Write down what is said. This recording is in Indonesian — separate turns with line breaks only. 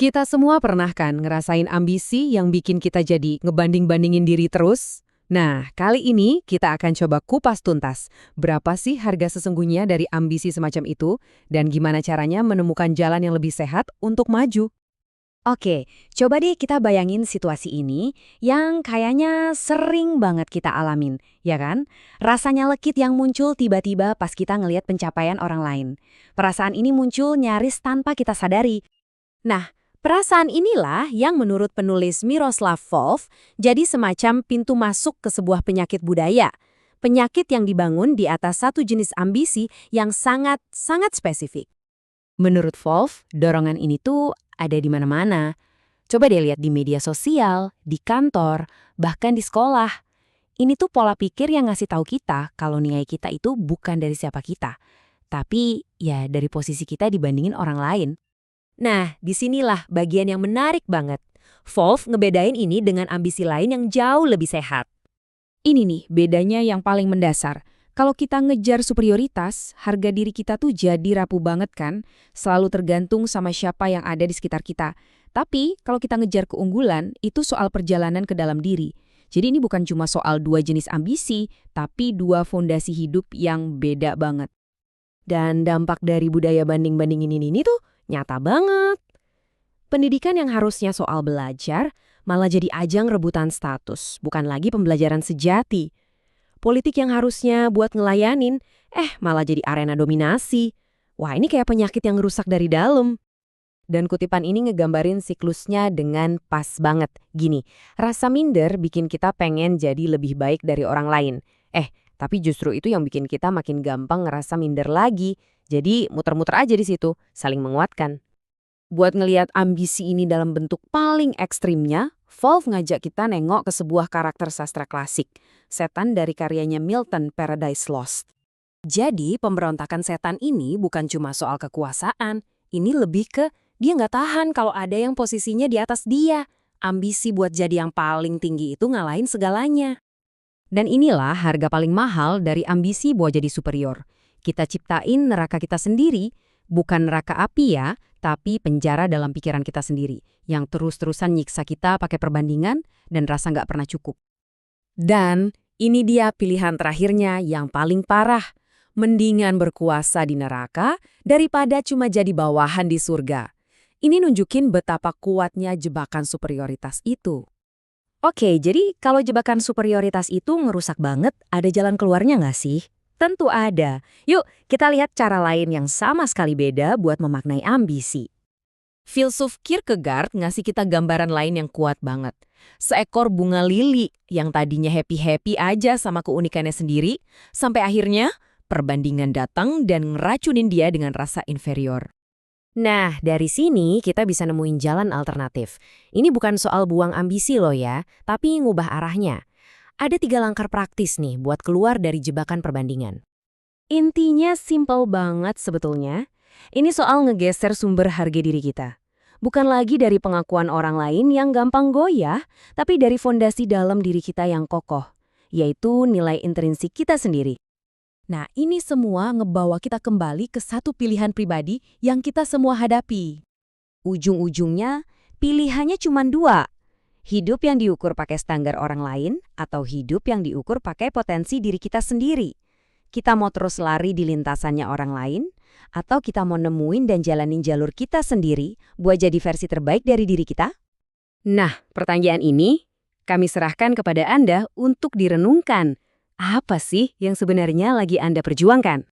Kita semua pernah kan ngerasain ambisi yang bikin kita jadi ngebanding-bandingin diri terus? Nah, kali ini kita akan coba kupas tuntas. Berapa sih harga sesungguhnya dari ambisi semacam itu? Dan gimana caranya menemukan jalan yang lebih sehat untuk maju?
Oke, coba deh kita bayangin situasi ini yang kayaknya sering banget kita alamin, ya kan? Rasanya lekit yang muncul tiba-tiba pas kita ngelihat pencapaian orang lain. Perasaan ini muncul nyaris tanpa kita sadari. Nah, perasaan inilah yang menurut penulis Miroslav Volf jadi semacam pintu masuk ke sebuah penyakit budaya. Penyakit yang dibangun di atas satu jenis ambisi yang sangat spesifik. Menurut Volf, dorongan ini tuh ada di mana-mana. Coba deh lihat di media sosial, di kantor, bahkan di sekolah. Ini tuh pola pikir yang ngasih tahu kita kalau nilai kita itu bukan dari siapa kita, tapi ya dari posisi kita dibandingin orang lain. Nah, disinilah bagian yang menarik banget. Volf ngebedain ini dengan ambisi lain yang jauh lebih sehat.
Ini nih bedanya yang paling mendasar. Kalau kita ngejar superioritas, harga diri kita tuh jadi rapuh banget kan? Selalu tergantung sama siapa yang ada di sekitar kita. Tapi kalau kita ngejar keunggulan, itu soal perjalanan ke dalam diri. Jadi ini bukan cuma soal dua jenis ambisi, tapi dua fondasi hidup yang beda banget.
Dan dampak dari budaya banding-bandingin ini tuh nyata banget. Pendidikan yang harusnya soal belajar, malah jadi ajang rebutan status, bukan lagi pembelajaran sejati. Politik yang harusnya buat ngelayanin, malah jadi arena dominasi. Wah, ini kayak penyakit yang rusak dari dalam. Dan kutipan ini ngegambarin siklusnya dengan pas banget. Gini, rasa minder bikin kita pengen jadi lebih baik dari orang lain. Tapi justru itu yang bikin kita makin gampang ngerasa minder lagi. Jadi muter-muter aja di situ, saling menguatkan. Buat ngelihat ambisi ini dalam bentuk paling ekstrimnya, Volf ngajak kita nengok ke sebuah karakter sastra klasik, setan dari karyanya Milton, Paradise Lost. Jadi, pemberontakan setan ini bukan cuma soal kekuasaan, ini lebih ke dia nggak tahan kalau ada yang posisinya di atas dia. Ambisi buat jadi yang paling tinggi itu ngalahin segalanya. Dan inilah harga paling mahal dari ambisi buat jadi superior. Kita ciptain neraka kita sendiri, bukan neraka api ya, tapi penjara dalam pikiran kita sendiri, yang terus-terusan nyiksa kita pakai perbandingan dan rasa nggak pernah cukup. Dan ini dia pilihan terakhirnya yang paling parah. Mendingan berkuasa di neraka daripada cuma jadi bawahan di surga. Ini nunjukin betapa kuatnya jebakan superioritas itu. Oke, jadi kalau jebakan superioritas itu ngerusak banget, ada jalan keluarnya nggak sih? Tentu ada. Yuk, kita lihat cara lain yang sama sekali beda buat memaknai ambisi. Filsuf Kierkegaard ngasih kita gambaran lain yang kuat banget. Seekor bunga lili yang tadinya happy-happy aja sama keunikannya sendiri, sampai akhirnya perbandingan datang dan ngeracunin dia dengan rasa inferior. Nah, dari sini kita bisa nemuin jalan alternatif. Ini bukan soal buang ambisi loh ya, tapi ngubah arahnya. Ada 3 langkah praktis nih buat keluar dari jebakan perbandingan. Intinya simple banget sebetulnya. Ini soal ngegeser sumber harga diri kita. Bukan lagi dari pengakuan orang lain yang gampang goyah, tapi dari fondasi dalam diri kita yang kokoh, yaitu nilai intrinsik kita sendiri. Nah, ini semua ngebawa kita kembali ke satu pilihan pribadi yang kita semua hadapi. Ujung-ujungnya, pilihannya cuma 2. Hidup yang diukur pakai standar orang lain atau hidup yang diukur pakai potensi diri kita sendiri. Kita mau terus lari di lintasannya orang lain atau kita mau nemuin dan jalanin jalur kita sendiri buat jadi versi terbaik dari diri kita? Nah, pertanyaan ini kami serahkan kepada Anda untuk direnungkan. Apa sih yang sebenarnya lagi Anda perjuangkan?